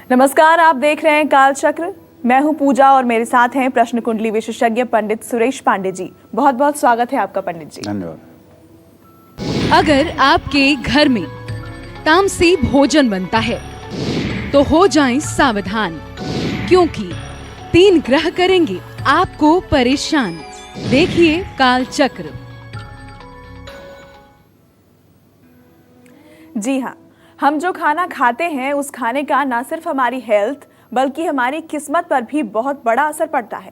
नमस्कार, आप देख रहे हैं काल चक्र। मैं हूं पूजा और मेरे साथ हैं प्रश्न कुंडली विशेषज्ञ पंडित सुरेश पांडे जी। बहुत बहुत स्वागत है आपका पंडित जी। धन्यवाद। अगर आपके घर में तामसी भोजन बनता है तो हो जाएं सावधान, क्योंकि 3 ग्रह करेंगे आपको परेशान। देखिए काल चक्र। जी हाँ, हम जो खाना खाते हैं उस खाने का ना सिर्फ हमारी हेल्थ बल्कि हमारी किस्मत पर भी बहुत बड़ा असर पड़ता है।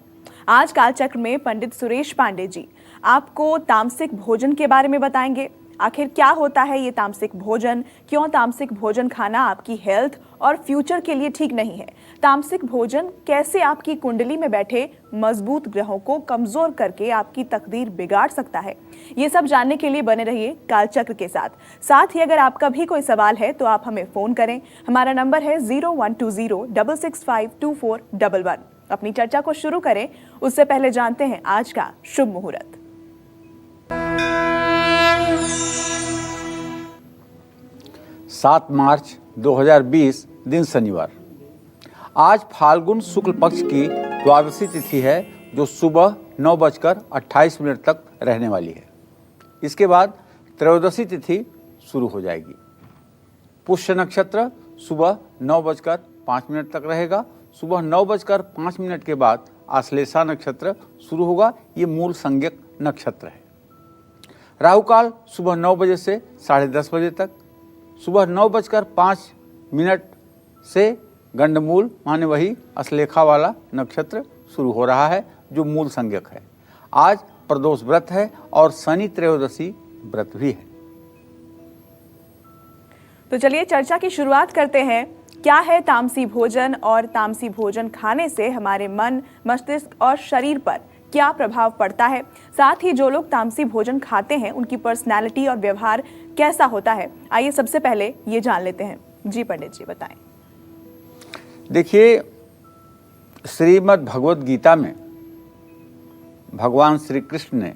आज कालचक्र में पंडित सुरेश पांडे जी आपको तामसिक भोजन के बारे में बताएंगे। आखिर क्या होता है ये तामसिक भोजन, क्यों तामसिक भोजन खाना आपकी हेल्थ और फ्यूचर के लिए ठीक नहीं है, तामसिक भोजन कैसे आपकी कुंडली में बैठे मजबूत ग्रहों को कमजोर करके आपकी तकदीर बिगाड़ सकता है। ये सब जानने के लिए बने रहिए कालचक्र के साथ। साथ ही अगर आपका भी कोई सवाल है तो आप हमें फोन करें। हमारा नंबर है 0120665241। अपनी चर्चा को शुरू करें उससे पहले जानते हैं आज का शुभ मुहूर्त। सात मार्च 2020 दिन शनिवार। आज फाल्गुन शुक्ल पक्ष की द्वादशी तिथि है जो सुबह 9:28 तक रहने वाली है। इसके बाद त्रयोदशी तिथि शुरू हो जाएगी। पुष्य नक्षत्र सुबह 9:05 तक रहेगा। सुबह 9:05 के बाद आश्लेषा नक्षत्र शुरू होगा। ये मूल संज्ञक नक्षत्र है। राहु काल सुबह 9 बजे से 10:30 बजे तक। सुबह 9:05 से गंडमूल माने वही अश्लेषा वाला नक्षत्र शुरू हो रहा है जो मूल संज्ञक है। आज प्रदोष व्रत है और शनि त्रयोदशी व्रत भी है। तो चलिए चर्चा की शुरुआत करते हैं। क्या है तामसी भोजन और तामसी भोजन खाने से हमारे मन, मस्तिष्क और शरीर पर क्या प्रभाव पड़ता है। साथ ही जो लोग तामसी भोजन खाते हैं उनकी पर्सनैलिटी और व्यवहार कैसा होता है। आइए सबसे पहले ये जान लेते हैं। जी पंडित जी बताएं। देखिए, श्रीमद् भगवत गीता में भगवान श्री कृष्ण ने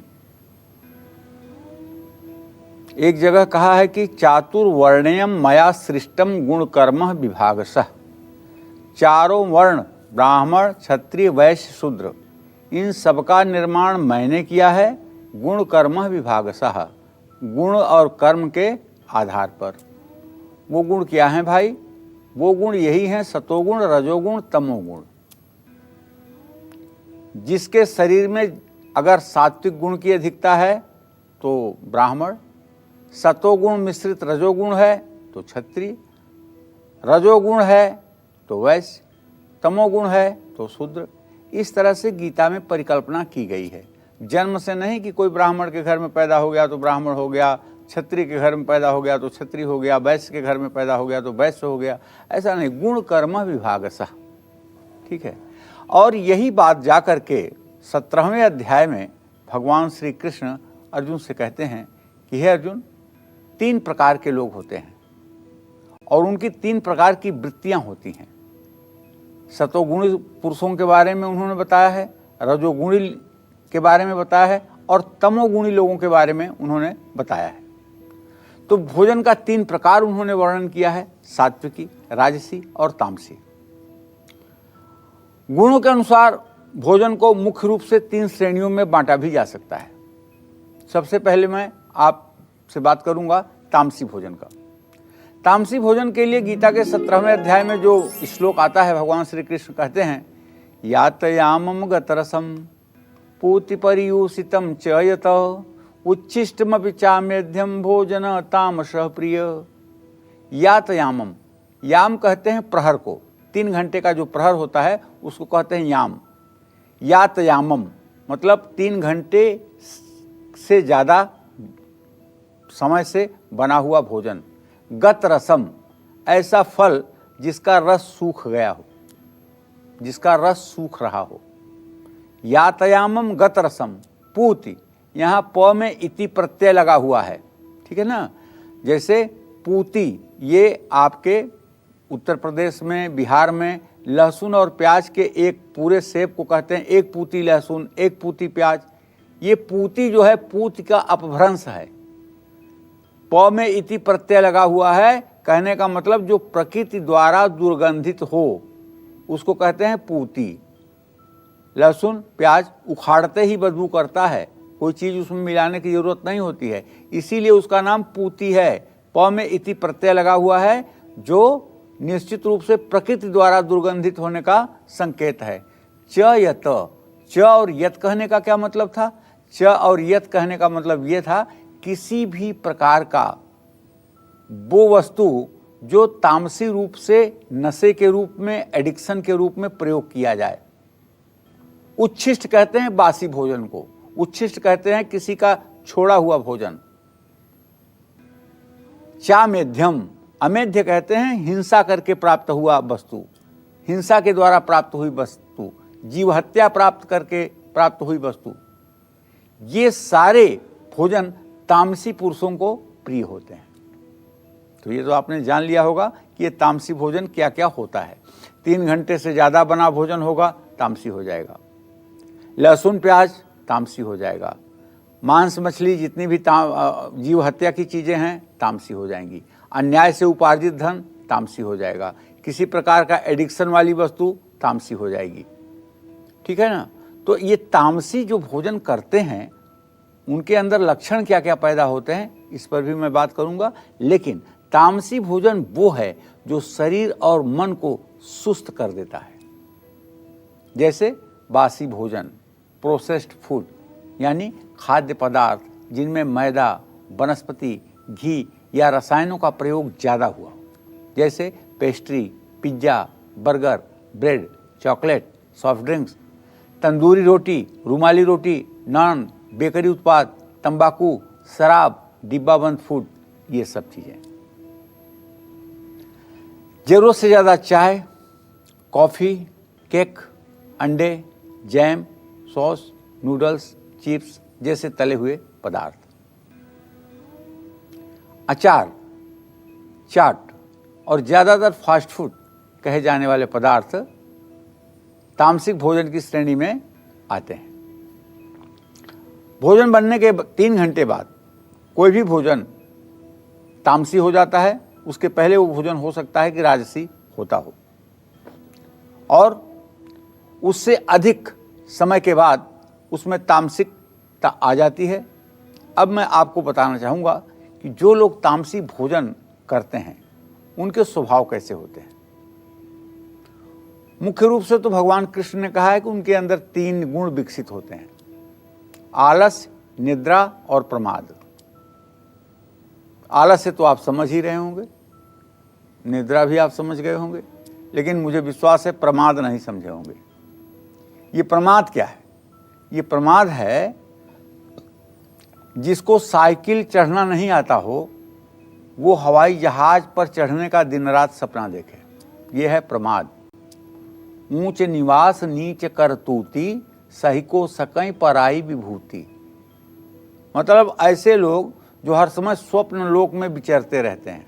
एक जगह कहा है कि चातुर्वर्ण्यम मया सृष्टम गुण कर्म विभागशः। चारों वर्ण ब्राह्मण, क्षत्रिय, वैश्य, शूद्र, इन सबका निर्माण मैंने किया है गुण कर्म विभागशः, गुण और कर्म के आधार पर। वो गुण क्या हैं भाई? वो गुण यही हैं सतोगुण, रजोगुण, तमोगुण। जिसके शरीर में अगर सात्विक गुण की अधिकता है तो ब्राह्मण, सतोगुण मिश्रित रजोगुण है तो क्षत्रिय, रजोगुण है तो वैश्य, तमोगुण है तो शूद्र। इस तरह से गीता में परिकल्पना की गई है। जन्म से नहीं कि कोई ब्राह्मण के घर में पैदा हो गया तो ब्राह्मण हो गया, क्षत्रिय के घर में पैदा हो गया तो क्षत्रिय हो गया, वैश्य के घर में पैदा हो गया तो वैश्य हो गया। ऐसा नहीं, गुण कर्म विभागशः। ठीक है। और यही बात जा करके 17वें अध्याय में भगवान श्री कृष्ण अर्जुन से कहते हैं कि हे अर्जुन, 3 प्रकार के लोग होते हैं और उनकी 3 प्रकार की वृत्तियां होती हैं। सतोगुणी पुरुषों के बारे में उन्होंने बताया है, रजोगुणी के बारे में बताया है और तमोगुणी लोगों के बारे में उन्होंने बताया है। तो भोजन का 3 प्रकार उन्होंने वर्णन किया है, सात्विकी, राजसी और तामसी। गुणों के अनुसार भोजन को मुख्य रूप से 3 श्रेणियों में बांटा भी जा सकता है। सबसे पहले मैं आपसे बात करूंगा तामसी भोजन का। तामसी भोजन के लिए गीता के 17वें अध्याय में जो श्लोक आता है, भगवान श्री कृष्ण कहते हैं यातयामम गतरसम पूति परियूषितम च यत उच्छिष्टमपि चामेध्यम भोजन तामसः प्रिय। यातयामम, याम कहते हैं प्रहर को। 3 घंटे का जो प्रहर होता है उसको कहते हैं याम। यातयामम मतलब 3 घंटे से ज़्यादा समय से बना हुआ भोजन। गत रसम, ऐसा फल जिसका रस सूख गया हो, जिसका रस सूख रहा हो। यातयामम गत रसम। पूति, यहाँ प में इति प्रत्यय लगा हुआ है। ठीक है ना। जैसे पूति, ये आपके उत्तर प्रदेश में, बिहार में लहसुन और प्याज के एक पूरे सेब को कहते हैं 1 पूती लहसुन, 1 पूती प्याज। ये पूती जो है पूत का अपभ्रंश है। प में इति प्रत्यय लगा हुआ है, कहने का मतलब जो प्रकृति द्वारा दुर्गंधित हो उसको कहते हैं पूती। लहसुन प्याज उखाड़ते ही बदबू करता है, कोई चीज़ उसमें मिलाने की जरूरत नहीं होती है, इसीलिए उसका नाम पूती है। प में इति प्रत्यय लगा हुआ है जो निश्चित रूप से प्रकृति द्वारा दुर्गंधित होने का संकेत है। च यत, च और यत कहने का क्या मतलब था? च और यत कहने का मतलब ये था किसी भी प्रकार का वो वस्तु जो तामसी रूप से नशे के रूप में, एडिक्शन के रूप में प्रयोग किया जाए। उच्छिष्ट कहते हैं बासी भोजन को, उच्छिष्ट कहते हैं किसी का छोड़ा हुआ भोजन। चा मेध्यम, अमेध्य कहते हैं हिंसा करके प्राप्त हुआ वस्तु, हिंसा के द्वारा प्राप्त हुई वस्तु, जीव हत्या प्राप्त करके प्राप्त हुई वस्तु। ये सारे भोजन तामसी पुरुषों को प्रिय होते हैं। तो ये तो आपने जान लिया होगा कि ये तामसी भोजन क्या क्या होता है। 3 घंटे से ज़्यादा बना भोजन होगा तामसी हो जाएगा, लहसुन प्याज तामसी हो जाएगा, मांस मछली जितनी भी जीव हत्या की चीज़ें हैं तामसी हो जाएंगी, अन्याय से उपार्जित धन तामसी हो जाएगा, किसी प्रकार का एडिक्शन वाली वस्तु तामसी हो जाएगी। ठीक है ना? तो ये तामसी जो भोजन करते हैं उनके अंदर लक्षण क्या क्या पैदा होते हैं इस पर भी मैं बात करूंगा। लेकिन तामसी भोजन वो है जो शरीर और मन को सुस्त कर देता है। जैसे बासी भोजन, प्रोसेस्ड फूड यानी खाद्य पदार्थ जिनमें मैदा, वनस्पति, घी या रसायनों का प्रयोग ज़्यादा हुआ, जैसे pastry, pizza, burger, bread, chocolate, soft drinks, tandoori रोटी, रुमाली रोटी, नान, बेकरी उत्पाद, तंबाकू, शराब, डिब्बाबंद फूड, ये सब चीज़ें। जरूरत से ज़्यादा चाय, कॉफ़ी, केक, अंडे, जैम, सॉस, नूडल्स, चिप्स जैसे तले हुए पदार्थ, अचार, चाट और ज़्यादातर फास्ट फूड कहे जाने वाले पदार्थ तामसिक भोजन की श्रेणी में आते हैं। भोजन बनने के 3 घंटे बाद कोई भी भोजन तामसी हो जाता है। उसके पहले वो भोजन हो सकता है कि राजसी होता हो, और उससे अधिक समय के बाद उसमें तामसिकता आ जाती है। अब मैं आपको बताना चाहूँगा कि जो लोग तामसी भोजन करते हैं उनके स्वभाव कैसे होते हैं। मुख्य रूप से तो भगवान कृष्ण ने कहा है कि उनके अंदर 3 गुण विकसित होते हैं: आलस्य, निद्रा और प्रमाद। आलस्य तो आप समझ ही रहे होंगे, निद्रा भी आप समझ गए होंगे, लेकिन मुझे विश्वास है प्रमाद नहीं समझे होंगे। ये प्रमाद क्या है? ये प्रमाद है जिसको साइकिल चढ़ना नहीं आता हो वो हवाई जहाज पर चढ़ने का दिन रात सपना देखे। ये है प्रमाद। ऊंच निवास नीच करतूती, सही को सकई पराई विभूति। मतलब ऐसे लोग जो हर समय स्वप्न लोक में विचरते रहते हैं,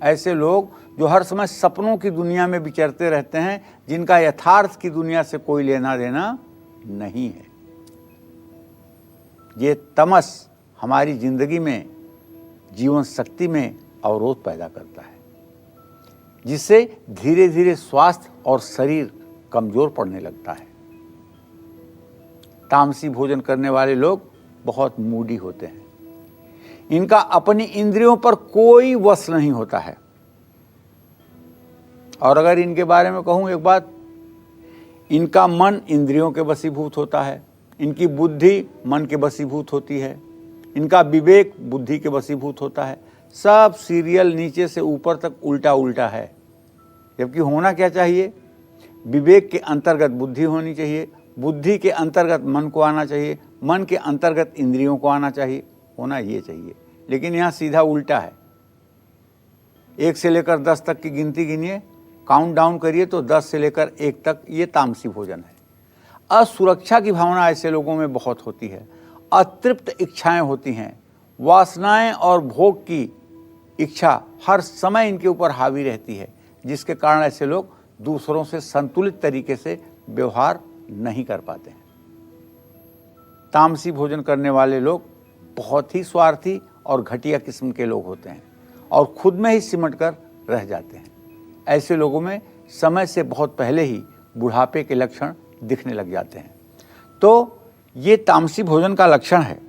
ऐसे लोग जो हर समय सपनों की दुनिया में विचरते रहते हैं, जिनका यथार्थ की दुनिया से कोई लेना देना नहीं है। ये तमस हमारी जिंदगी में, जीवन शक्ति में अवरोध पैदा करता है, जिससे धीरे धीरे स्वास्थ्य और शरीर कमजोर पड़ने लगता है। तामसी भोजन करने वाले लोग बहुत मूडी होते हैं। इनका अपनी इंद्रियों पर कोई वश नहीं होता है। और अगर इनके बारे में कहूँ एक बात, इनका मन इंद्रियों के वशीभूत होता है, इनकी बुद्धि मन के वशीभूत होती है, इनका विवेक बुद्धि के वशीभूत होता है। सब सीरियल नीचे से ऊपर तक उल्टा उल्टा है। जबकि होना क्या चाहिए? विवेक के अंतर्गत बुद्धि होनी चाहिए, बुद्धि के अंतर्गत मन को आना चाहिए, मन के अंतर्गत इंद्रियों को आना चाहिए, होना ये चाहिए। लेकिन यहाँ सीधा उल्टा है। 1 से लेकर 10 तक की गिनती गिनिए, काउंट डाउन करिए तो 10 से लेकर 1 तक ये तामसी भोजन है। असुरक्षा की भावना ऐसे लोगों में बहुत होती है। अतृप्त इच्छाएं होती हैं, वासनाएं और भोग की इच्छा हर समय इनके ऊपर हावी रहती है, जिसके कारण ऐसे लोग दूसरों से संतुलित तरीके से व्यवहार नहीं कर पाते हैं। तामसी भोजन करने वाले लोग बहुत ही स्वार्थी और घटिया किस्म के लोग होते हैं, और खुद में ही सिमट कर रह जाते हैं। ऐसे लोगों में समय से बहुत पहले ही बुढ़ापे के लक्षण दिखने लग जाते हैं। तो ये तामसी भोजन का लक्षण है।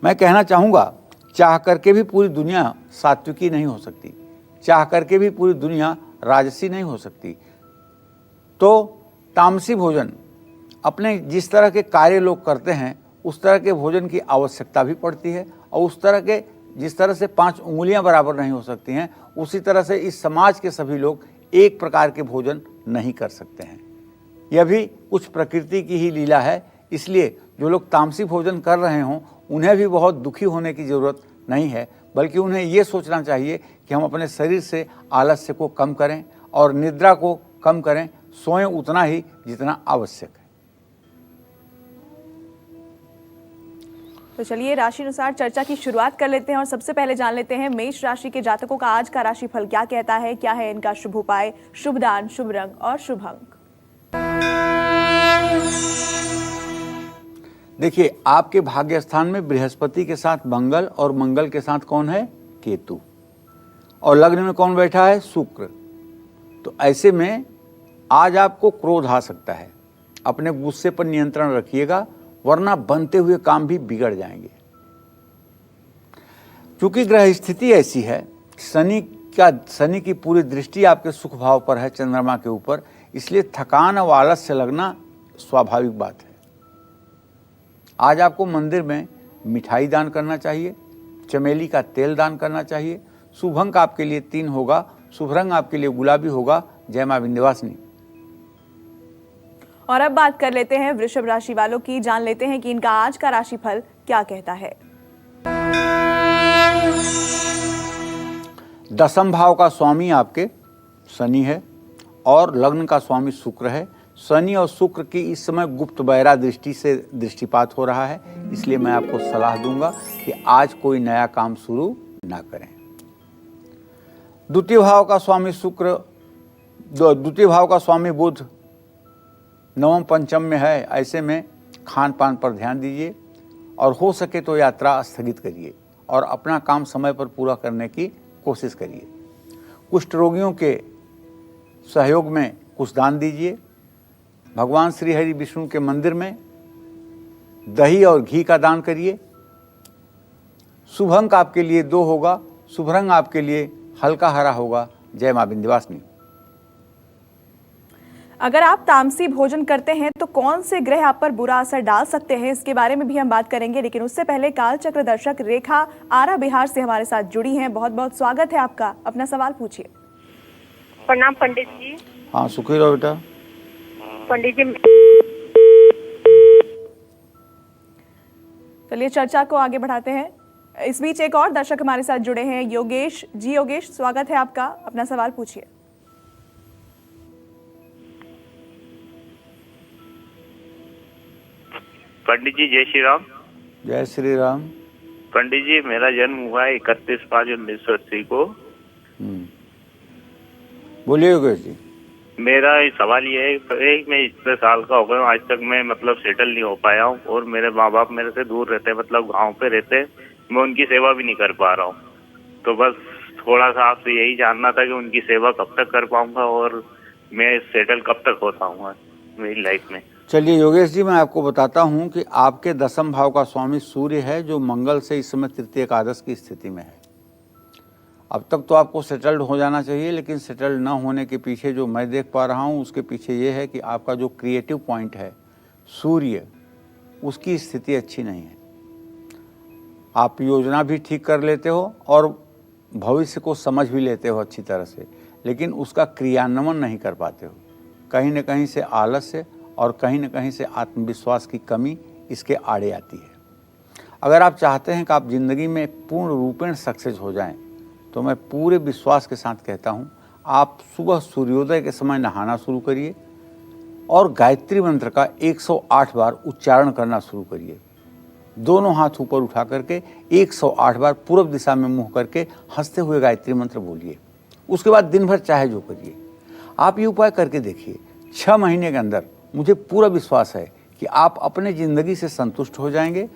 मैं कहना चाहूँगा, चाह करके भी पूरी दुनिया सात्विकी नहीं हो सकती, चाह करके भी पूरी दुनिया राजसी नहीं हो सकती। तो तामसी भोजन अपने जिस तरह के कार्य लोग करते हैं उस तरह के भोजन की आवश्यकता भी पड़ती है, और उस तरह के जिस तरह से 5 उंगलियां बराबर नहीं हो सकती हैं, उसी तरह से इस समाज के सभी लोग एक प्रकार के भोजन नहीं कर सकते हैं। यह भी कुछ प्रकृति की ही लीला है। इसलिए जो लोग तामसी भोजन कर रहे हों उन्हें भी बहुत दुखी होने की ज़रूरत नहीं है, बल्कि उन्हें ये सोचना चाहिए कि हम अपने शरीर से आलस्य को कम करें और निद्रा को कम करें, सोएं उतना ही जितना आवश्यक है। तो चलिए राशि अनुसार चर्चा की शुरुआत कर लेते हैं और सबसे पहले जान लेते हैं मेष राशि के जातकों का आज का राशिफल क्या कहता है, क्या है इनका शुभ उपाय, शुभ दान, शुभ रंग और शुभ अंक। देखिए, आपके भाग्य स्थान में बृहस्पति के साथ मंगल और मंगल के साथ कौन है, केतु, और लग्न में कौन बैठा है, शुक्र। तो ऐसे में आज आपको क्रोध आ सकता है। अपने गुस्से पर नियंत्रण रखिएगा, वरना बनते हुए काम भी बिगड़ जाएंगे। क्योंकि ग्रह स्थिति ऐसी है, शनि की पूरी दृष्टि आपके सुख भाव पर है, चंद्रमा के ऊपर, इसलिए थकान और आलस्य लगना स्वाभाविक बात है। आज आपको मंदिर में मिठाई दान करना चाहिए, चमेली का तेल दान करना चाहिए। शुभ अंक आपके लिए 3 होगा, शुभ रंग आपके लिए गुलाबी होगा। जय मां विंध्यवासिनी। और अब बात कर लेते हैं वृषभ राशि वालों की, जान लेते हैं कि इनका आज का राशिफल क्या कहता है। दसम भाव का स्वामी आपके शनि है और लग्न का स्वामी शुक्र है। शनि और शुक्र की इस समय गुप्त बैरा दृष्टि से दृष्टिपात हो रहा है, इसलिए मैं आपको सलाह दूंगा कि आज कोई नया काम शुरू ना करें। द्वितीय भाव का स्वामी बुध नवम पंचम में है। ऐसे में खान पान पर ध्यान दीजिए और हो सके तो यात्रा स्थगित करिए और अपना काम समय पर पूरा करने की कोशिश करिए। कुष्ठ रोगियों के सहयोग में कुछ दान दीजिए। भगवान श्री हरि विष्णु के मंदिर में दही और घी का दान करिए। शुभ अंक आपके लिए 2 होगा, शुभ रंग आपके लिए हल्का हरा होगा। जय मां विंध्यवासिनी। अगर आप तामसी भोजन करते हैं तो कौन से ग्रह आप पर बुरा असर डाल सकते हैं, इसके बारे में भी हम बात करेंगे, लेकिन उससे पहले काल चक्र दर्शक रेखा आरा बिहार से हमारे साथ जुड़ी हैं। बहुत बहुत स्वागत है आपका, अपना सवाल पूछिए। प्रणाम पंडित जी। हाँ, सुखी रहो बेटा। पंडित जी, चलिए चर्चा को आगे बढ़ाते हैं। इस बीच एक और दर्शक हमारे साथ जुड़े हैं, योगेश जी। योगेश, स्वागत है आपका, अपना सवाल पूछिए। पंडित जी जय श्री राम। जय श्री राम। पंडित जी, मेरा जन्म हुआ है 31/5/1980 को। बोलिए योगेश जी। मेरा सवाल ये है कि मैं इतने साल का हो गया हूँ, आज तक मैं सेटल नहीं हो पाया हूँ और मेरे माँ बाप मेरे से दूर रहते हैं, गांव पे रहते हैं। मैं उनकी सेवा भी नहीं कर पा रहा हूँ। तो बस थोड़ा सा आपसे यही जानना था कि उनकी सेवा कब तक कर पाऊंगा और मैं सेटल कब तक हो पाऊंगा मेरी लाइफ में। चलिए योगेश जी, मैं आपको बताता हूं कि आपके दसम भाव का स्वामी सूर्य है, जो मंगल से इस समय तृतीय एकादश की स्थिति में है। अब तक तो आपको सेटल्ड हो जाना चाहिए, लेकिन सेटल्ड ना होने के पीछे जो मैं देख पा रहा हूं उसके पीछे ये है कि आपका जो क्रिएटिव पॉइंट है सूर्य, उसकी स्थिति अच्छी नहीं है। आप योजना भी ठीक कर लेते हो और भविष्य को समझ भी लेते हो अच्छी तरह से, लेकिन उसका क्रियान्वयन नहीं कर पाते हो। कहीं न कहीं से आलस्य और कहीं न कहीं से आत्मविश्वास की कमी इसके आड़े आती है। अगर आप चाहते हैं कि आप ज़िंदगी में पूर्ण रूपेण सक्सेस हो जाएं, तो मैं पूरे विश्वास के साथ कहता हूं, आप सुबह सूर्योदय के समय नहाना शुरू करिए और गायत्री मंत्र का 108 बार उच्चारण करना शुरू करिए। दोनों हाथ ऊपर उठा करके 108 बार पूर्व दिशा में मुँह करके हंसते हुए गायत्री मंत्र बोलिए। उसके बाद दिन भर चाहे जो करिए। आप ये उपाय करके देखिए, 6 महीने के अंदर मुझे पूरा विश्वास है कि आप अपने ज़िंदगी से संतुष्ट हो जाएंगे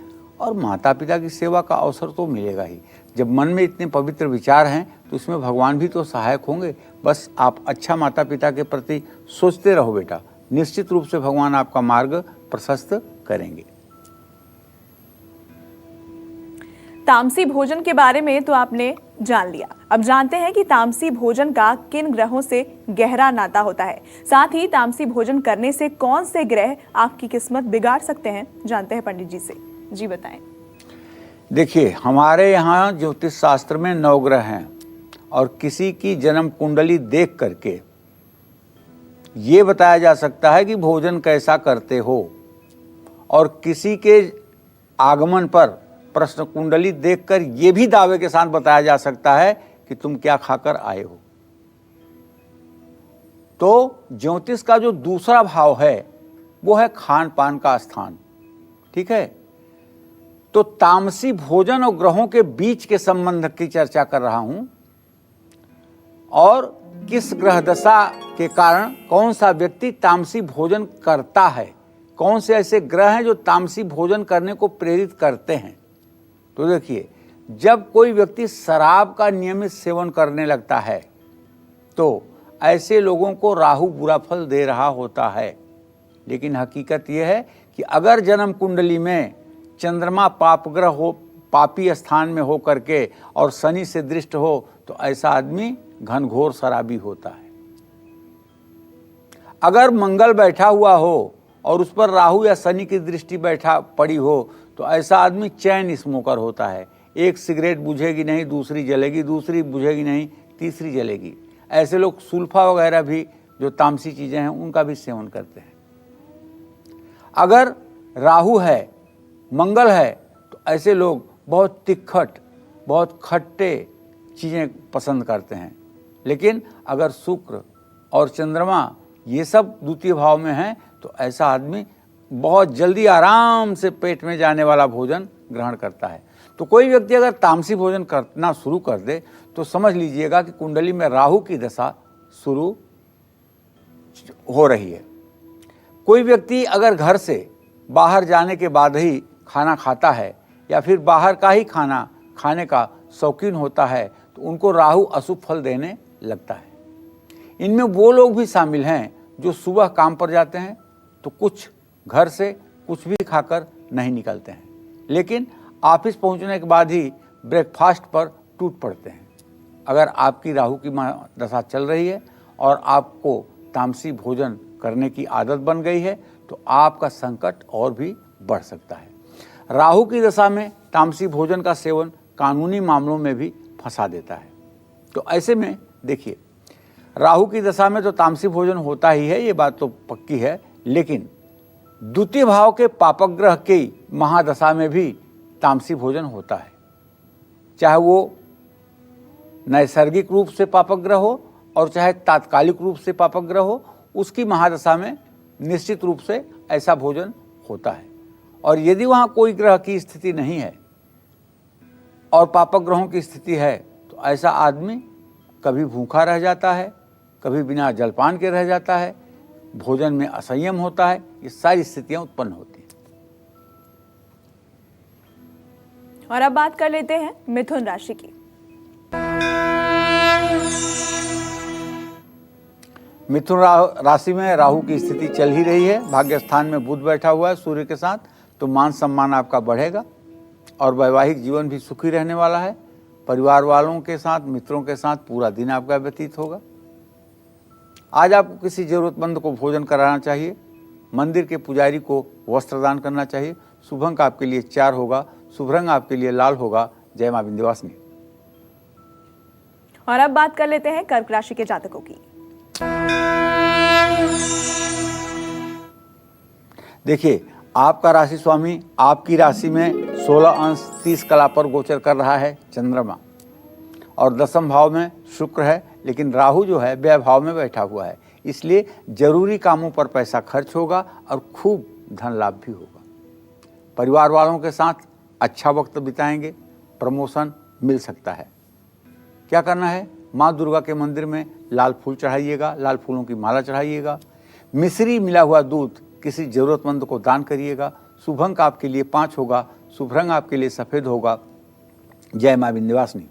और माता पिता की सेवा का अवसर तो मिलेगा ही। जब मन में इतने पवित्र विचार हैं तो इसमें भगवान भी तो सहायक होंगे। बस आप अच्छा माता पिता के प्रति सोचते रहो बेटा, निश्चित रूप से भगवान आपका मार्ग प्रशस्त करेंगे। तामसी भोजन के बारे में तो आपने जान लिया। अब जानते हैं कि तामसी भोजन का किन ग्रहों से गहरा नाता होता है। साथ ही तामसी भोजन करने से कौन से ग्रह आपकी किस्मत बिगाड़ सकते हैं, जानते हैं पंडित जी से। जी बताएं। देखिए, हमारे यहाँ ज्योतिष शास्त्र में 9 ग्रह हैं और किसी की जन्म कुंडली देख करके ये बताया जा सकता है कि भोजन कैसा करते हो, और किसी के आगमन पर प्रश्न कुंडली देखकर यह भी दावे के साथ बताया जा सकता है कि तुम क्या खाकर आए हो। तो ज्योतिष का जो दूसरा भाव है वो है खान पान का स्थान। ठीक है, तो तामसी भोजन और ग्रहों के बीच के संबंध की चर्चा कर रहा हूं, और किस ग्रह दशा के कारण कौन सा व्यक्ति तामसी भोजन करता है, कौन से ऐसे ग्रह हैं जो तामसी भोजन करने को प्रेरित करते हैं। तो देखिए, जब कोई व्यक्ति शराब का नियमित सेवन करने लगता है तो ऐसे लोगों को राहु बुरा फल दे रहा होता है। लेकिन हकीकत यह है कि अगर जन्म कुंडली में चंद्रमा पापग्रह हो, पापी स्थान में हो करके और शनि से दृष्ट हो, तो ऐसा आदमी घनघोर शराबी होता है। अगर मंगल बैठा हुआ हो और उस पर राहु या शनि की दृष्टि बैठा पड़ी हो, तो ऐसा आदमी चैन स्मोकर होता है। एक सिगरेट बुझेगी नहीं, दूसरी जलेगी, दूसरी बुझेगी नहीं, तीसरी जलेगी। ऐसे लोग सुल्फा वगैरह भी जो तामसी चीजें हैं उनका भी सेवन करते हैं। अगर राहु है, मंगल है, तो ऐसे लोग बहुत तिखट, बहुत खट्टे चीजें पसंद करते हैं। लेकिन अगर शुक्र और चंद्रमा ये सब द्वितीय भाव में हैं, तो ऐसा आदमी बहुत जल्दी आराम से पेट में जाने वाला भोजन ग्रहण करता है। तो कोई व्यक्ति अगर तामसी भोजन करना शुरू कर दे तो समझ लीजिएगा कि कुंडली में राहु की दशा शुरू हो रही है। कोई व्यक्ति अगर घर से बाहर जाने के बाद ही खाना खाता है या फिर बाहर का ही खाना खाने का शौकीन होता है, तो उनको राहु अशुभ फल देने लगता है। इनमें वो लोग भी शामिल हैं जो सुबह काम पर जाते हैं तो कुछ घर से कुछ भी खाकर नहीं निकलते हैं, लेकिन ऑफिस पहुंचने के बाद ही ब्रेकफास्ट पर टूट पड़ते हैं। अगर आपकी राहु की दशा चल रही है और आपको तामसी भोजन करने की आदत बन गई है, तो आपका संकट और भी बढ़ सकता है। राहु की दशा में तामसी भोजन का सेवन कानूनी मामलों में भी फंसा देता है। तो ऐसे में देखिए, राहु की दशा में तो तामसी भोजन होता ही है, ये बात तो पक्की है। लेकिन द्वितीय भाव के पापक ग्रह की महादशा में भी तामसी भोजन होता है, चाहे वो नैसर्गिक रूप से पापक ग्रह हो और चाहे तात्कालिक रूप से पापक ग्रह हो। उसकी महादशा में निश्चित रूप से ऐसा भोजन होता है। और यदि वहाँ कोई ग्रह की स्थिति नहीं है और पापक ग्रहों की स्थिति है, तो ऐसा आदमी कभी भूखा रह जाता है, कभी बिना जलपान के रह जाता है, भोजन में असंयम होता है। ये सारी स्थितियां उत्पन्न होती हैं। और अब बात कर लेते हैं मिथुन राशि की। मिथुन राशि में राहु की स्थिति चल ही रही है। भाग्य स्थान में बुध बैठा हुआ है सूर्य के साथ, तो मान सम्मान आपका बढ़ेगा और वैवाहिक जीवन भी सुखी रहने वाला है। परिवार वालों के साथ, मित्रों के साथ पूरा दिन आपका व्यतीत होगा। आज आपको किसी जरूरतमंद को भोजन कराना चाहिए। मंदिर के पुजारी को वस्त्र दान करना चाहिए। शुभ अंक आपके लिए 4 होगा। शुभ रंग आपके लिए लाल होगा। जय मां विंध्यवासिनी। और अब बात कर लेते हैं कर्क राशि के जातकों की। देखिए, आपका राशि स्वामी आपकी राशि में 16 अंश 30 कला पर गोचर कर रहा है चंद्रमा, और 10वें भाव में शुक्र है। लेकिन राहु जो है व्यय भाव में बैठा हुआ है, इसलिए जरूरी कामों पर पैसा खर्च होगा और खूब धन लाभ भी होगा। परिवार वालों के साथ अच्छा वक्त बिताएंगे। प्रमोशन मिल सकता है। क्या करना है? माँ दुर्गा के मंदिर में लाल फूल चढ़ाइएगा, लाल फूलों की माला चढ़ाइएगा। मिश्री मिला हुआ दूध किसी जरूरतमंद को दान करिएगा। शुभ अंक आपके लिए 5 होगा। शुभ रंग आपके लिए सफ़ेद होगा। जय माँ विंध्यवासिनी।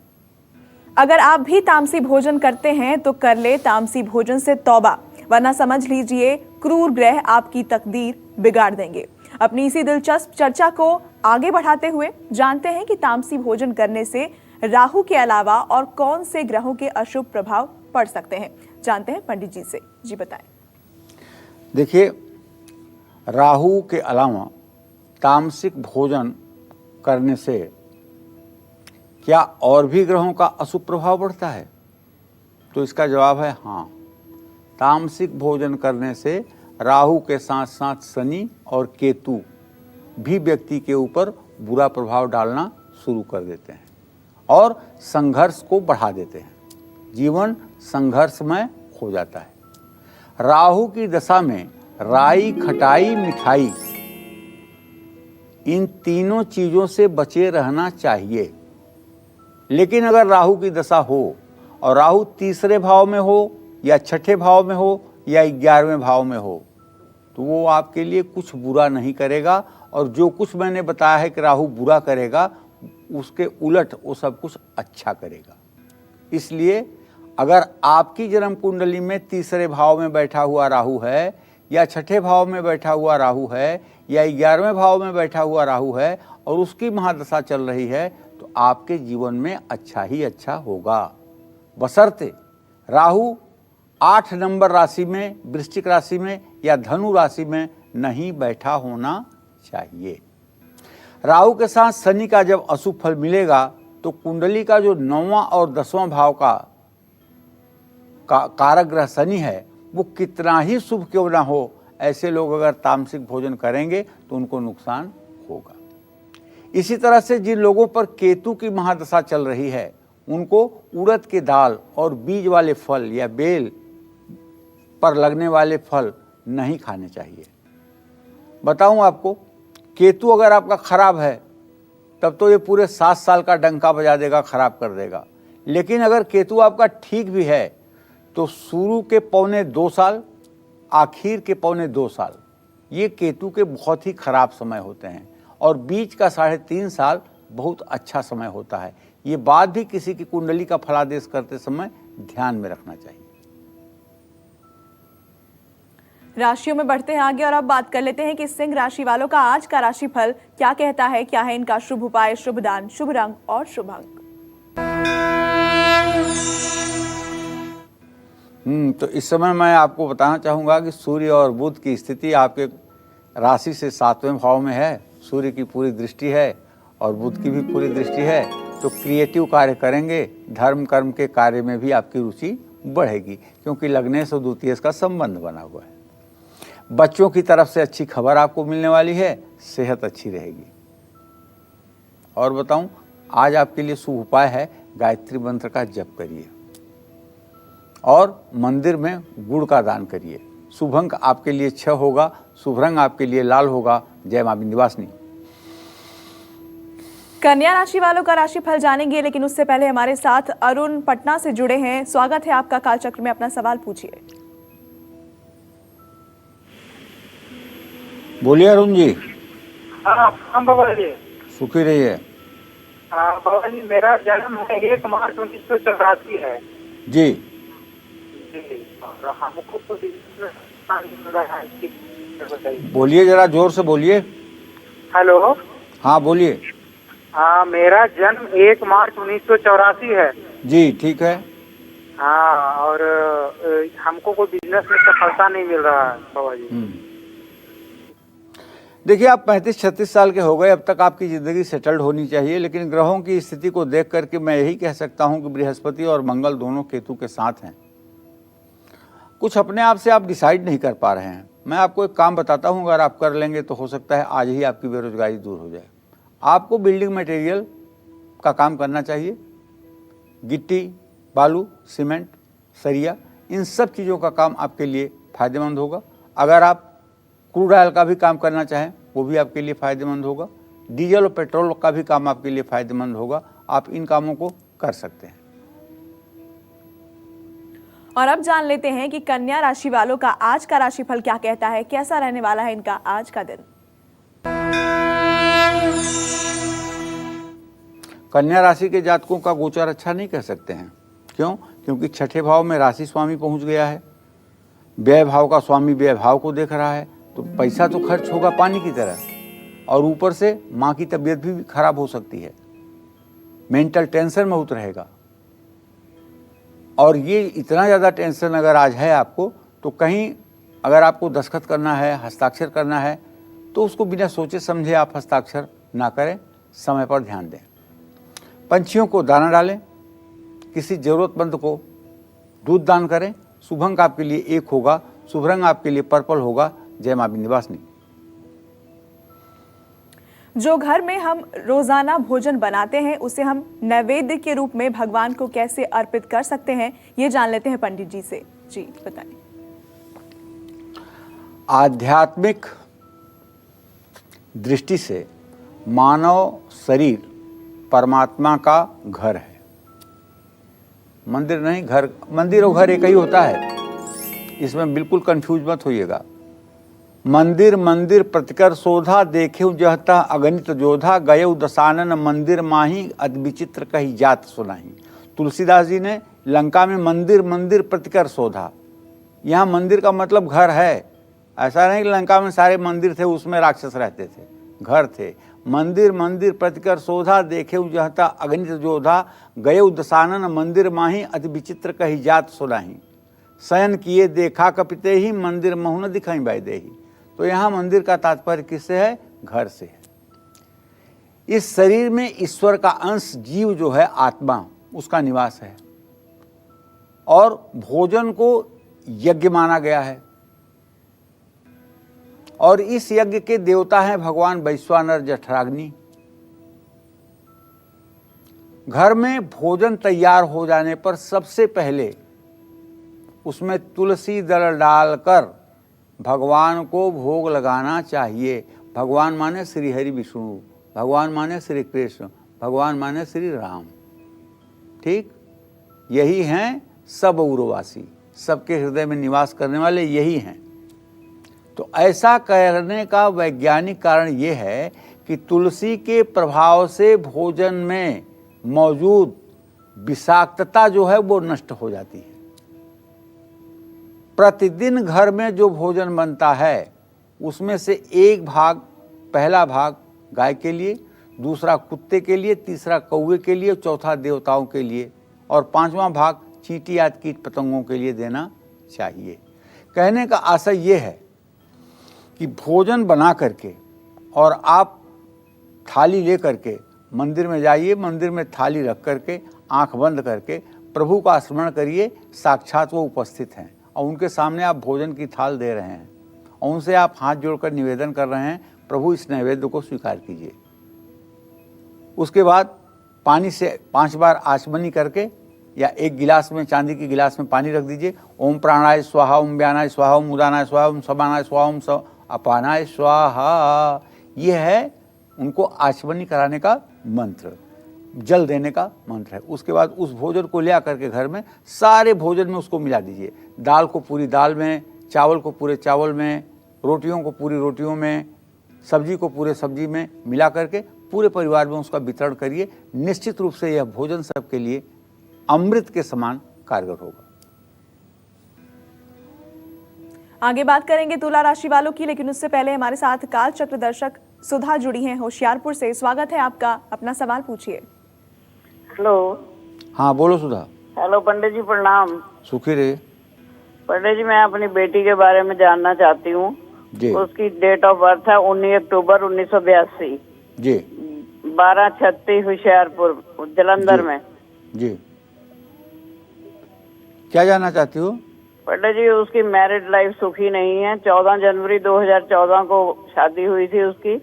अगर आप भी तामसी भोजन करते हैं तो कर ले तामसी भोजन से तौबा, वरना समझ लीजिए क्रूर ग्रह आपकी तकदीर बिगाड़ देंगे। अपनी इसी दिलचस्प चर्चा को आगे बढ़ाते हुए जानते हैं कि तामसी भोजन करने से राहु के अलावा और कौन से ग्रहों के अशुभ प्रभाव पड़ सकते हैं। जानते हैं पंडित जी से। जी बताएं। देखिए, राहु के अलावा तामसिक भोजन करने से क्या और भी ग्रहों का अशुभ प्रभाव पड़ता है? तो इसका जवाब है हाँ। तामसिक भोजन करने से राहु के साथ साथ शनि और केतु भी व्यक्ति के ऊपर बुरा प्रभाव डालना शुरू कर देते हैं और संघर्ष को बढ़ा देते हैं। जीवन संघर्षमय हो जाता है। राहु की दशा में राई, खटाई, मिठाई, इन तीनों चीजों से बचे रहना चाहिए। लेकिन अगर राहु की दशा हो और राहु तीसरे भाव में हो या छठे भाव में हो या 11वें भाव में हो तो वो आपके लिए कुछ बुरा नहीं करेगा, और जो कुछ मैंने बताया है कि राहु बुरा करेगा उसके उलट वो सब कुछ अच्छा करेगा। इसलिए अगर आपकी जन्म कुंडली में तीसरे भाव में बैठा हुआ राहु है या छठे भाव में बैठा हुआ राहु है या 11वें भाव में बैठा हुआ राहु है और उसकी महादशा चल रही है तो आपके जीवन में अच्छा ही अच्छा होगा, बशर्ते राहु 8 नंबर राशि में, वृश्चिक राशि में या धनु राशि में नहीं बैठा होना चाहिए। राहु के साथ शनि का जब अशुभ फल मिलेगा तो कुंडली का जो 9वां और 10वां भाव का कारक ग्रह शनि है वो कितना ही शुभ क्यों ना हो, ऐसे लोग अगर तामसिक भोजन करेंगे तो उनको नुकसान होगा। इसी तरह से जिन लोगों पर केतु की महादशा चल रही है उनको उड़द के दाल और बीज वाले फल या बेल पर लगने वाले फल नहीं खाने चाहिए। बताऊं आपको, केतु अगर आपका खराब है तब तो ये पूरे 7 साल का डंका बजा देगा, खराब कर देगा। लेकिन अगर केतु आपका ठीक भी है तो शुरू के 1.25 साल, आखिर के 1.25 साल ये केतु के बहुत ही खराब समय होते हैं और बीच का 3.5 साल बहुत अच्छा समय होता है। ये बात भी किसी की कुंडली का फलादेश करते समय ध्यान में रखना चाहिए। राशियों में बढ़ते हैं आगे और अब बात कर लेते हैं कि सिंह राशि वालों का आज का राशिफल क्या कहता है, क्या है इनका शुभ उपाय, शुभ दान, शुभ रंग और शुभ अंक। तो इस समय मैं आपको बताना चाहूँगा कि सूर्य और बुध की स्थिति आपके राशि से 7वें भाव में है। सूर्य की पूरी दृष्टि है और बुध की भी पूरी दृष्टि है, तो क्रिएटिव कार्य करेंगे, धर्म कर्म के कार्य में भी आपकी रुचि बढ़ेगी क्योंकि लग्नेश से द्वितीय का संबंध बना हुआ है। बच्चों की तरफ से अच्छी खबर आपको मिलने वाली है, सेहत अच्छी रहेगी। और बताऊं, आज आपके लिए शुभ उपाय है गायत्री मंत्र का जप करिए और मंदिर में गुड़ का दान करिए। शुभ अंक आपके लिए 6 होगा, शुभ रंग आपके लिए लाल होगा। जय मां विंध्यवासिनी। कन्या राशि वालों का राशिफल जानेंगे, लेकिन उससे पहले हमारे साथ अरुण पटना से जुड़े हैं। स्वागत है आपका कालचक्र में, अपना सवाल पूछिए। बोलिए अरुण जी। हाँ बाबा जी। सुखी रहिए। बाबा जी, मेरा जन्म है 1 मार्च 1984 है जी। जी, और हमको तो बोलिए, जरा जोर से बोलिए। हेलो। हाँ बोलिए। हाँ, मेरा जन्म 1 मार्च 1984 है जी, ठीक है। हाँ, और हमको कोई बिजनेस में सफलता नहीं मिल रहा है बाबा जी। देखिए, आप 35-36 साल के हो गए, अब तक आपकी ज़िंदगी सेटल्ड होनी चाहिए, लेकिन ग्रहों की स्थिति को देख करके मैं यही कह सकता हूं कि बृहस्पति और मंगल दोनों केतु के साथ हैं। कुछ अपने आप से आप डिसाइड नहीं कर पा रहे हैं। मैं आपको एक काम बताता हूं, अगर आप कर लेंगे तो हो सकता है आज ही आपकी बेरोजगारी दूर हो जाए। आपको बिल्डिंग मटेरियल का काम करना चाहिए। गिट्टी, बालू, सीमेंट, सरिया, इन सब चीज़ों का काम आपके लिए फ़ायदेमंद होगा। अगर आप क्रूड ऑयल का भी काम करना चाहें वो भी आपके लिए फ़ायदेमंद होगा। डीजल और पेट्रोल का भी काम आपके लिए फ़ायदेमंद होगा। आप इन कामों को कर सकते हैं। और अब जान लेते हैं कि कन्या राशि वालों का आज का राशिफल क्या कहता है, कैसा रहने वाला है इनका आज का दिन। कन्या राशि के जातकों का गोचर अच्छा नहीं कह सकते हैं। क्यों? क्योंकि छठे भाव में राशि स्वामी पहुंच गया है, व्यय भाव का स्वामी व्यय भाव को देख रहा है, तो पैसा तो खर्च होगा पानी की तरह, और ऊपर से माँ की तबीयत भी खराब हो सकती है, मेंटल टेंशन में बहुत रहेगा। और ये इतना ज़्यादा टेंशन अगर आज है आपको, तो कहीं अगर आपको दस्तखत करना है, हस्ताक्षर करना है, तो उसको बिना सोचे समझे आप हस्ताक्षर ना करें, समय पर ध्यान दें। पंछियों को दाना डालें, किसी ज़रूरतमंद को दूध दान करें। शुभ अंक आपके लिए 1 होगा, शुभ रंग आपके लिए पर्पल होगा। जय मां विंध्यवासिनी। जो घर में हम रोजाना भोजन बनाते हैं उसे हम नैवेद्य के रूप में भगवान को कैसे अर्पित कर सकते हैं, ये जान लेते हैं पंडित जी से। जी बताइए। आध्यात्मिक दृष्टि से मानव शरीर परमात्मा का घर है। मंदिर नहीं, घर, मंदिर और घर एक ही होता है, इसमें बिल्कुल कंफ्यूज मत होइएगा। मंदिर मंदिर प्रतिकर शोधा, देखे जहता अगणित जोधा, गये दशानन मंदिर माही, अद्विचित्र कही जात सुनाही। तुलसीदास जी ने लंका में मंदिर मंदिर प्रतिकर शोधा, यहाँ मंदिर का मतलब घर है। ऐसा नहीं कि लंका में सारे मंदिर थे, उसमें राक्षस रहते थे, घर थे। मंदिर मंदिर प्रतिकर शोधा, देखे जहता अगणित जोधा, गये दशानन मंदिर माही, अति विचित्र कही जात सुनाही। शयन किए देखा कपिते ही, मंदिर महु न दिखाई बैदेही। तो यहाँ मंदिर का तात्पर्य किससे है? घर से है। इस शरीर में ईश्वर का अंश जीव जो है, आत्मा, उसका निवास है। और भोजन को यज्ञ माना गया है, और इस यज्ञ के देवता हैं भगवान वैश्वानर जठराग्नि। घर में भोजन तैयार हो जाने पर सबसे पहले उसमें तुलसी दल डालकर भगवान को भोग लगाना चाहिए। भगवान माने श्री हरि विष्णु, भगवान माने श्री कृष्ण, भगवान माने श्री राम। ठीक, यही हैं सब उरवासी, सबके हृदय में निवास करने वाले यही हैं। तो ऐसा करने का वैज्ञानिक कारण ये है कि तुलसी के प्रभाव से भोजन में मौजूद विषाक्तता जो है वो नष्ट हो जाती है। प्रतिदिन घर में जो भोजन बनता है उसमें से एक भाग, पहला भाग गाय के लिए, दूसरा कुत्ते के लिए, तीसरा कौवे के लिए, चौथा देवताओं के लिए, और पांचवां भाग चींटी आदि कीट पतंगों के लिए देना चाहिए। कहने का आशय ये है कि भोजन बना करके और आप थाली ले करके मंदिर में जाइए, मंदिर में थाली रख करके आंख बंद करके प्रभु का स्मरण करिए, साक्षात वो उपस्थित हैं और उनके सामने आप भोजन की थाल दे रहे हैं और उनसे आप हाथ जोड़कर निवेदन कर रहे हैं, प्रभु इस नैवेद्य को स्वीकार कीजिए। उसके बाद पानी से 5 बार आचमनी करके या एक गिलास में, चांदी की गिलास में पानी रख दीजिए। ओम प्राणाय स्वाहा, ओम व्यानाय स्वाहा, ओम उदानाय स्वाहा, ओम समानाय स्वाहा, ओम अपानाय स्वाहा। ये है उनको आचमनी कराने का मंत्र, जल देने का मंत्र है। उसके बाद उस भोजन को ले आकर के घर में सारे भोजन में उसको मिला दीजिए। दाल को पूरी दाल में, चावल को पूरे चावल में, रोटियों को पूरी रोटियों में, सब्जी को पूरे सब्जी में मिला करके पूरे परिवार में उसका वितरण करिए। निश्चित रूप से यह भोजन सबके लिए अमृत के समान कारगर होगा। आगे बात करेंगे तुला राशि वालों की, लेकिन उससे पहले हमारे साथ काल चक्र दर्शक सुधा जुड़ी हैं होशियारपुर से। स्वागत है आपका, अपना सवाल पूछिए। हेलो। हाँ बोलो सुधा। हेलो पंडित जी, प्रणाम। सुखी रहे। पंडित जी, मैं अपनी बेटी के बारे में जानना चाहती हूँ। उसकी डेट ऑफ बर्थ है 19 अक्टूबर 1982 जी, 1236 होशियारपुर जलंधर में। जी, क्या जानना चाहती हो? पंडित जी, उसकी मैरिड लाइफ सुखी नहीं है। 14 जनवरी 2014 को शादी हुई थी उसकी।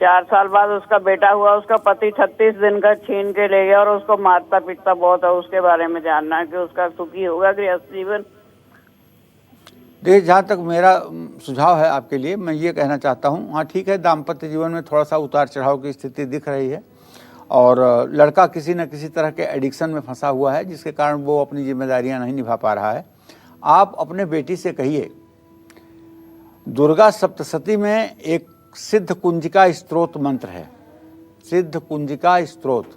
4 साल बाद उसका बेटा हुआ। उसका पति 36 दिन का छीन के ले गया और उसको मारता पीटता बहुत है। उसके बारे में जानना है कि उसका सुखी होगा गृहस्थ जीवन। देखिए, जहाँ तक मेरा सुझाव है आपके लिए, मैं ये कहना चाहता हूँ, हाँ ठीक है, दाम्पत्य जीवन में थोड़ा सा उतार चढ़ाव की स्थिति दिख रही है और लड़का किसी न किसी तरह के एडिक्शन में फंसा हुआ है, जिसके कारण वो अपनी जिम्मेदारियाँ नहीं निभा पा रहा है। आप अपने बेटी से कहिए, दुर्गा सप्तशती में एक सिद्ध कुंजिका स्त्रोत मंत्र है, सिद्ध कुंजिका स्त्रोत,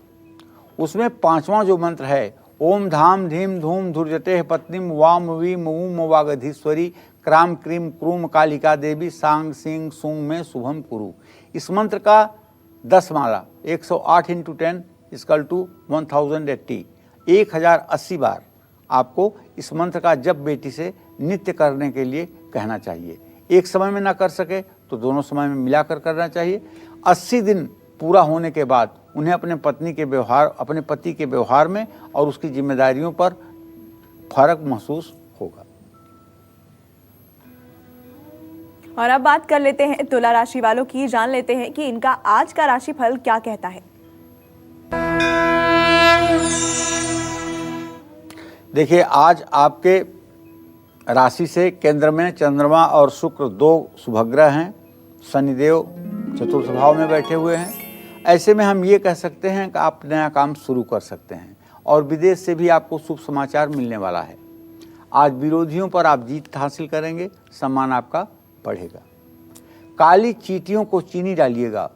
उसमें 5वां जो मंत्र है, ओम धाम धीम धूम धुर्जते पत्नीम वाम वीम ऊम वागधीश्वरी क्राम क्रीम क्रूम कालिका देवी सांग सिंह सुंग में शुभम कुरु। इस मंत्र का 10 माला 108 × 10 = 1080 1080 बार आपको इस मंत्र का जप बेटी से नित्य करने के लिए कहना चाहिए। एक समय में ना कर सके तो दोनों समय में मिलाकर करना चाहिए। 80 दिन पूरा होने के बाद उन्हें अपने पति के व्यवहार में और उसकी जिम्मेदारियों पर फर्क महसूस होगा। और अब बात कर लेते हैं तुला राशि वालों की, जान लेते हैं कि इनका आज का राशिफल क्या कहता है। देखिए, आज आपके राशि से केंद्र में चंद्रमा और शुक्र 2 शुभग्रह हैं। शनिदेव चतुर्थ भाव में बैठे हुए हैं। ऐसे में हम ये कह सकते हैं कि आप नया काम शुरू कर सकते हैं और विदेश से भी आपको शुभ समाचार मिलने वाला है। आज विरोधियों पर आप जीत हासिल करेंगे, सम्मान आपका बढ़ेगा। काली चींटियों को चीनी डालिएगा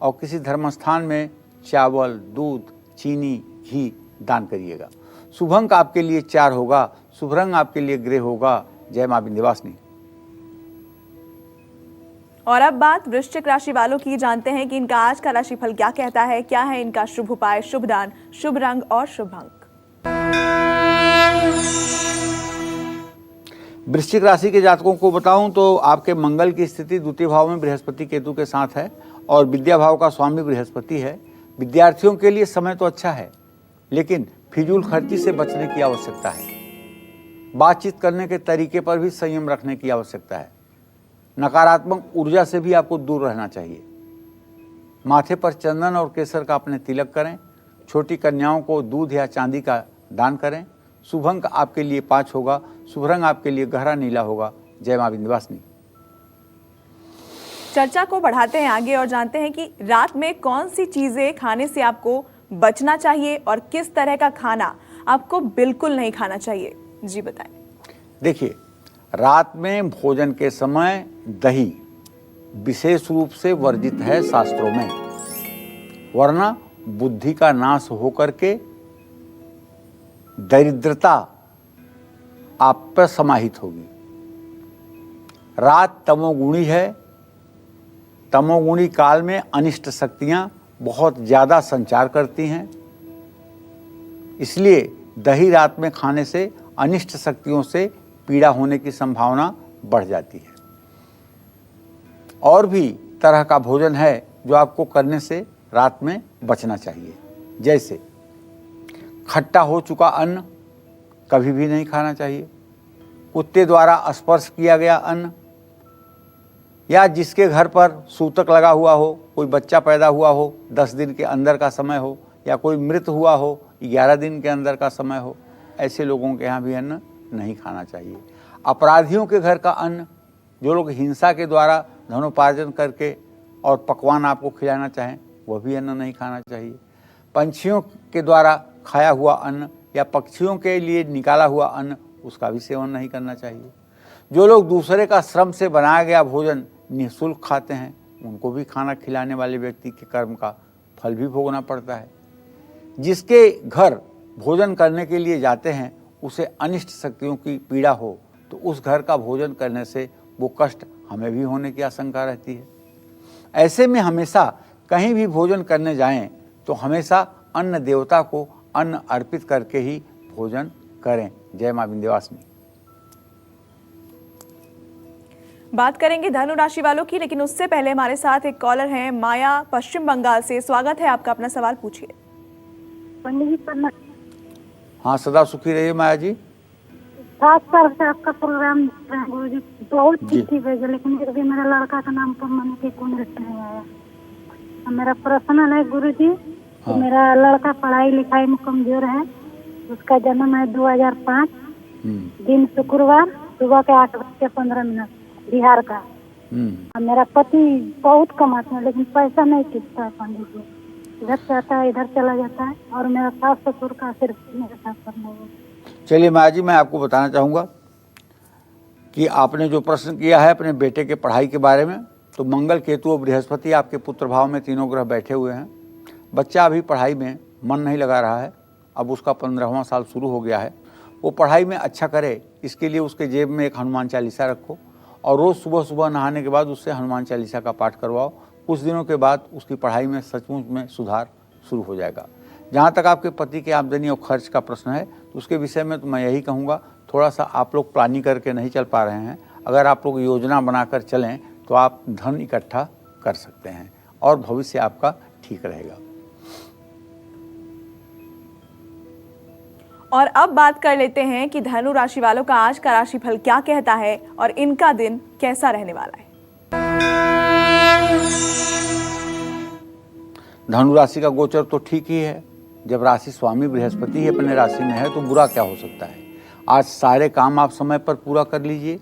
और किसी धर्मस्थान में चावल, दूध, चीनी, घी दान करिएगा। शुभ अंक आपके लिए 4 होगा। शुभ रंग आपके लिए ग्रे होगा। जय मां विंध्यवासिनी। और अब बात वृश्चिक राशि वालों की, जानते हैं कि इनका आज का राशिफल क्या कहता है। क्या है इनका शुभ उपाय, शुभ दान, शुभ रंग और शुभ अंक। वृश्चिक राशि के जातकों को बताऊं तो आपके मंगल की स्थिति द्वितीय भाव में बृहस्पति केतु के साथ है और विद्या भाव का स्वामी बृहस्पति है। विद्यार्थियों के लिए समय तो अच्छा है, लेकिन फिजूल खर्ची से बचने की आवश्यकता है। बातचीत करने के तरीके पर भी संयम रखने की आवश्यकता है। नकारात्मक ऊर्जा से भी आपको दूर रहना चाहिए। माथे पर चंदन और केसर का अपने तिलक करें। छोटी कन्याओं को दूध या चांदी का दान करें। शुभ अंक आपके लिए 5 होगा। शुभ रंग आपके लिए गहरा नीला होगा। जय मां विंध्यवासिनी। चर्चा को बढ़ाते हैं आगे और जानते हैं कि रात में कौन सी चीजें खाने से आपको बचना चाहिए और किस तरह का खाना आपको बिल्कुल नहीं खाना चाहिए। जी बताएं। देखिए, रात में भोजन के समय दही विशेष रूप से वर्जित है शास्त्रों में, वरना बुद्धि का नाश होकर के दरिद्रता आप पर समाहित होगी। रात तमोगुणी है। तमोगुणी काल में अनिष्ट शक्तियां बहुत ज़्यादा संचार करती हैं। इसलिए दही रात में खाने से अनिष्ट शक्तियों से पीड़ा होने की संभावना बढ़ जाती है। और भी तरह का भोजन है जो आपको करने से रात में बचना चाहिए। जैसे खट्टा हो चुका अन्न कभी भी नहीं खाना चाहिए। कुत्ते द्वारा स्पर्श किया गया अन्न, या जिसके घर पर सूतक लगा हुआ हो, कोई बच्चा पैदा हुआ हो 10 दिन के अंदर का समय हो, या कोई मृत हुआ हो 11 दिन के अंदर का समय हो, ऐसे लोगों के यहाँ भी अन्न नहीं खाना चाहिए। अपराधियों के घर का अन्न, जो लोग हिंसा के द्वारा धनोपार्जन करके और पकवान आपको खिलाना चाहें, वह भी अन्न नहीं खाना चाहिए। पंछियों के द्वारा खाया हुआ अन्न या पक्षियों के लिए निकाला हुआ अन्न, उसका भी सेवन नहीं करना चाहिए। जो लोग दूसरे का श्रम से बनाया गया भोजन निःशुल्क खाते हैं, उनको भी खाना खिलाने वाले व्यक्ति के कर्म का फल भी भोगना पड़ता है। जिसके घर भोजन करने के लिए जाते हैं उसे अनिष्ट शक्तियों की पीड़ा हो, तो उस घर का भोजन करने से वो कष्ट हमें भी होने की आशंका रहती है। ऐसे में हमेशा कहीं भी भोजन करने जाएं तो हमेशा अन्न देवता को अन्न अर्पित करके ही भोजन करें। जय मां विंध्यवासिनी। बात करेंगे धनु राशि वालों की, लेकिन उससे पहले हमारे साथ एक कॉलर हैं माया पश्चिम बंगाल से। स्वागत है आपका, अपना सवाल पूछिए। पंडित जी प्रणाम। हाँ, सदा सुखी रहिए माया जी। 7 साल से आपका प्रोग्राम देख रहे हैं गुरु जी। बहुत चिट्ठी भेजे, लेकिन फिर भी मेरा लड़का का नाम पर मनी के कोई रिश्ता नहीं आया। मेरा प्रश्न है गुरु जी, हाँ। मेरा लड़का पढ़ाई लिखाई में कमजोर है। उसका जन्म है 2005 दिन शुक्रवार सुबह के 8:15 बिहार का। और मेरा पति बहुत कमाते हैं, लेकिन पैसा नहीं टिकता है पंडित जी। इधर से आता है, इधर चला जाता है, और मेरा सास ससुर का सिर्फ मेरे साथ करना है। चलिए माया जी, मैं आपको बताना चाहूँगा कि आपने जो प्रश्न किया है अपने बेटे के पढ़ाई के बारे में, तो मंगल, केतु और बृहस्पति आपके पुत्र भाव में तीनों ग्रह बैठे हुए हैं। बच्चा अभी पढ़ाई में मन नहीं लगा रहा है, अब उसका 15वां साल शुरू हो गया है, वो पढ़ाई में अच्छा करे, इसके लिए उसके जेब में एक हनुमान चालीसा रखो और रोज़ सुबह सुबह नहाने के बाद उससे हनुमान चालीसा का पाठ करवाओ। कुछ दिनों के बाद उसकी पढ़ाई में सचमुच में सुधार शुरू हो जाएगा। जहाँ तक आपके पति की आमदनी और खर्च का प्रश्न है, तो उसके विषय में तो मैं यही कहूँगा, थोड़ा सा आप लोग प्लानिंग करके नहीं चल पा रहे हैं। अगर आप लोग योजना बनाकर चलें तो आप धन इकट्ठा कर सकते हैं और भविष्य आपका ठीक रहेगा। और अब बात कर लेते हैं कि धनु राशि वालों का आज का राशिफल क्या कहता है और इनका दिन कैसा रहने वाला है। धनु राशि का गोचर तो ठीक ही है। जब राशि स्वामी बृहस्पति ही अपने राशि में है तो बुरा क्या हो सकता है। आज सारे काम आप समय पर पूरा कर लीजिए।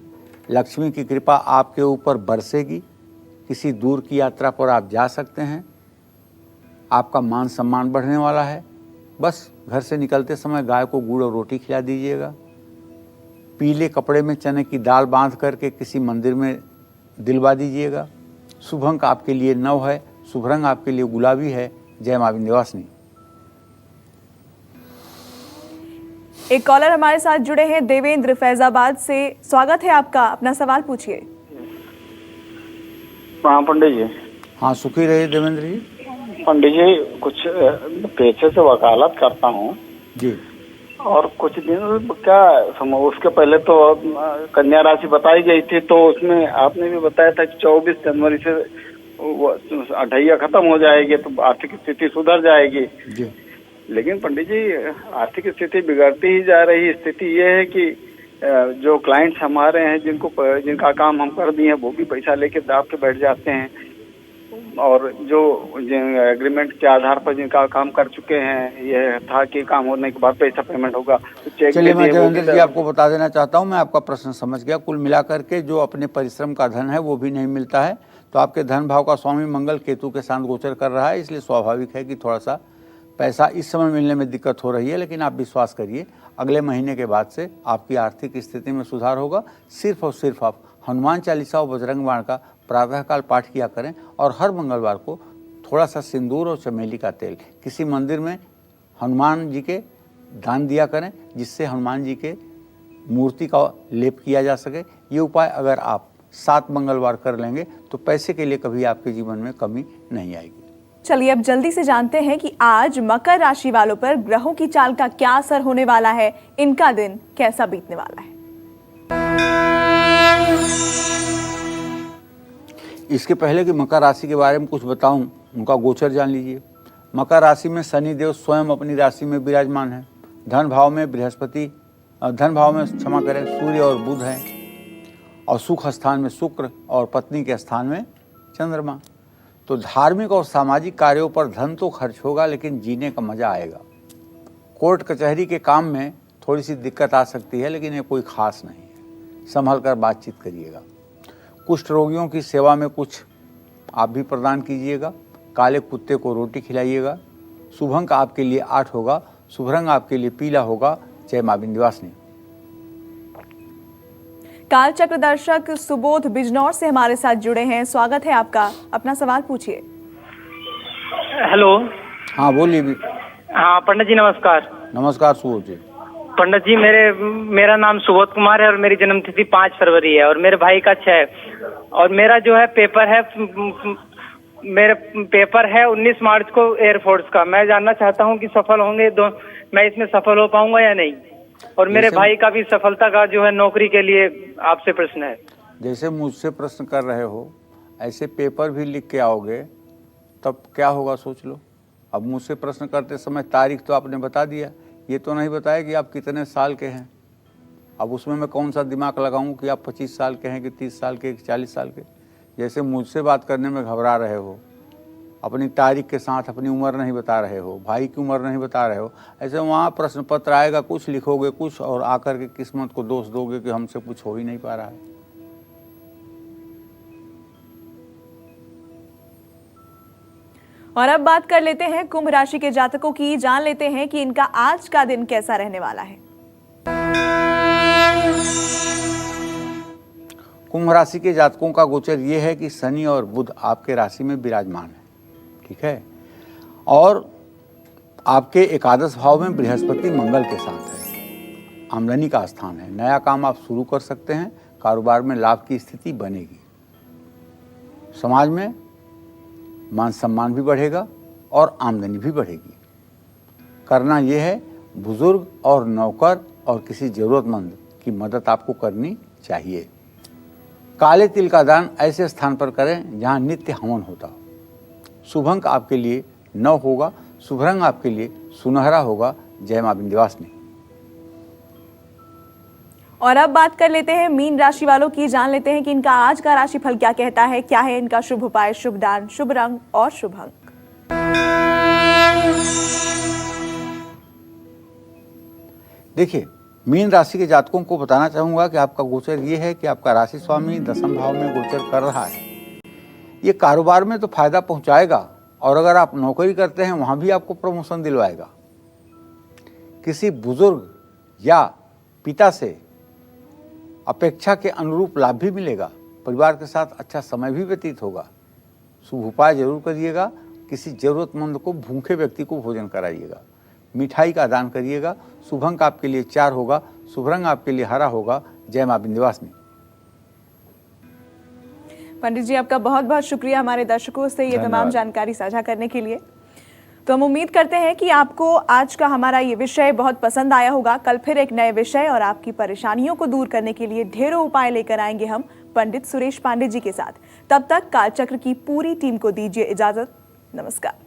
लक्ष्मी की कृपा आपके ऊपर बरसेगी। किसी दूर की यात्रा पर आप जा सकते हैं। आपका मान सम्मान बढ़ने वाला है। बस घर से निकलते समय गाय को गुड़ और रोटी खिला दीजिएगा। पीले कपड़े में चने की दाल बांध करके किसी मंदिर में दिलवा दीजिएगा। शुभ अंक आपके लिए 9 है। शुभ रंग आपके लिए गुलाबी है। जय मां विंध्यवासिनी। एक कॉलर हमारे साथ जुड़े हैं, देवेंद्र फैजाबाद से। स्वागत है आपका, अपना सवाल पूछिए। हाँ पंडित जी। हाँ, सुखी रहिए देवेंद्र जी। पंडित जी, कुछ पेशे से वकालत करता हूँ जी। और कुछ दिन क्या उसके पहले तो कन्या राशि बताई गई थी, तो उसमें आपने भी बताया था कि 24 जनवरी से अढ़ैया खत्म हो जाएगी तो आर्थिक स्थिति सुधर जाएगी जी। लेकिन पंडित जी, आर्थिक स्थिति बिगड़ती ही जा रही। स्थिति ये है कि जो क्लाइंट्स हमारे हैं, जिनका काम हम कर दिए हैं, वो भी पैसा लेके दाब के बैठ जाते हैं और जो एग्रीमेंट के आधार पर जिनका काम कर चुके हैं, ये था कि काम होने के बाद पैसा पेमेंट होगा तो चेक। चलिए, मैं देवेंद्र जी आपको बता देना चाहता हूँ, मैं आपका प्रश्न समझ गया। कुल मिलाकर के जो अपने परिश्रम का धन है वो भी नहीं मिलता है। तो आपके धन भाव का स्वामी मंगल केतु के साथ गोचर कर रहा है, इसलिए स्वाभाविक है कि थोड़ा सा पैसा इस समय मिलने में दिक्कत हो रही है। लेकिन आप विश्वास करिए, अगले महीने के बाद से आपकी आर्थिक स्थिति में सुधार होगा। सिर्फ और सिर्फ आप हनुमान चालीसा और बजरंग बाण का प्रातःकाल पाठ किया करें और हर मंगलवार को थोड़ा सा सिंदूर और चमेली का तेल किसी मंदिर में हनुमान जी के दान दिया करें, जिससे हनुमान जी के मूर्ति का लेप किया जा सके। ये उपाय अगर आप 7 मंगलवार कर लेंगे तो पैसे के लिए कभी आपके जीवन में कमी नहीं आएगी। चलिए अब जल्दी से जानते हैं कि आज मकर राशि वालों पर ग्रहों की चाल का क्या असर होने वाला है, इनका दिन कैसा बीतने वाला है। इसके पहले कि मकर राशि के बारे में कुछ बताऊं, उनका गोचर जान लीजिए। मकर राशि में शनि देव स्वयं अपनी राशि में विराजमान है। धन भाव में क्षमा करें, सूर्य और बुध हैं और सुख स्थान में शुक्र और पत्नी के स्थान में चंद्रमा। तो धार्मिक और सामाजिक कार्यों पर धन तो खर्च होगा, लेकिन जीने का मजा आएगा। कोर्ट कचहरी के काम में थोड़ी सी दिक्कत आ सकती है, लेकिन ये कोई खास नहीं है। संभल कर बातचीत करिएगा। कुष्ठ रोगियों की सेवा में कुछ आप भी प्रदान कीजिएगा। काले कुत्ते को रोटी खिलाइएगा। शुभ अंक आपके लिए 8 होगा। शुभ रंग आपके लिए पीला होगा। जय मां विंध्यवासिनी। कालचक्र दर्शक सुबोध बिजनौर से हमारे साथ जुड़े हैं। स्वागत है आपका, अपना सवाल पूछिए। हेलो। हाँ बोलिए। हाँ पंडित जी नमस्कार। नमस्कार सुबोध जी। पंडित जी, मेरा नाम सुबोध कुमार है और मेरी जन्मतिथि 5 फरवरी है और मेरे भाई का 6 और मेरा जो है पेपर है 19 मार्च को एयरफोर्स का। मैं जानना चाहता हूँ कि सफल होंगे मैं इसमें सफल हो पाऊंगा या नहीं, और मेरे भाई का भी सफलता का जो है नौकरी के लिए आपसे प्रश्न है। जैसे मुझसे प्रश्न कर रहे हो, ऐसे पेपर भी लिख के आओगे तब क्या होगा सोच लो। अब मुझसे प्रश्न करते समय तारीख तो आपने बता दिया, ये तो नहीं बताया कि आप कितने साल के हैं। अब उसमें मैं कौन सा दिमाग लगाऊं कि आप 25 साल के हैं कि 30 साल के कि 40 साल के। जैसे मुझसे बात करने में घबरा रहे हो, अपनी तारीख के साथ अपनी उम्र नहीं बता रहे हो, भाई की उम्र नहीं बता रहे हो, ऐसे वहाँ प्रश्न पत्र आएगा, कुछ लिखोगे कुछ और आकर के किस्मत को दोष दोगे कि हमसे कुछ हो ही नहीं पा रहा है। और अब बात कर लेते हैं कुंभ राशि के जातकों की। जान लेते हैं कि इनका आज का दिन कैसा रहने वाला है। कुंभ राशि के जातकों का गोचर ये है कि शनि और बुध आपके राशि में विराजमान है, ठीक है। और आपके एकादश भाव में बृहस्पति मंगल के साथ है, आमदनी का स्थान है। नया काम आप शुरू कर सकते हैं, कारोबार में लाभ की स्थिति बनेगी। समाज में मान सम्मान भी बढ़ेगा और आमदनी भी बढ़ेगी। करना यह है, बुजुर्ग और नौकर और किसी जरूरतमंद की मदद आपको करनी चाहिए। काले तिल का दान ऐसे स्थान पर करें जहां नित्य हवन होता हो। शुभ अंक आपके लिए 9 होगा, शुभ रंग आपके लिए सुनहरा होगा। जय मां विंध्यवासिनी। और अब बात कर लेते हैं मीन राशि वालों की, जान लेते हैं कि इनका आज का राशिफल क्या कहता है, क्या है इनका शुभ उपाय, शुभ दान, शुभ रंग और शुभ अंक। देखिए, मीन राशि के जातकों को बताना चाहूंगा कि आपका गोचर ये है कि आपका राशि स्वामी दशम भाव में गोचर कर रहा है। ये कारोबार में तो फायदा पहुंचाएगा और अगर आप नौकरी करते हैं वहां भी आपको प्रमोशन दिलवाएगा। किसी बुजुर्ग या पिता से अपेक्षा के अनुरूप लाभ भी मिलेगा। परिवार के साथ अच्छा समय भी व्यतीत होगा। शुभ उपाय जरूर करिएगा। किसी जरूरतमंद को, भूखे व्यक्ति को भोजन कराइएगा। मिठाई का दान करिएगा। शुभ अंक आपके लिए 4 होगा, शुभ रंग आपके लिए हरा होगा। जय मां विंध्यवासिनी। पंडित जी, आपका बहुत बहुत शुक्रिया हमारे दर्शकों से ये तमाम जानकारी साझा करने के लिए। तो हम उम्मीद करते हैं कि आपको आज का हमारा ये विषय बहुत पसंद आया होगा। कल फिर एक नए विषय और आपकी परेशानियों को दूर करने के लिए ढेरों उपाय लेकर आएंगे हम पंडित सुरेश पांडे जी के साथ। तब तक कालचक्र की पूरी टीम को दीजिए इजाजत। नमस्कार।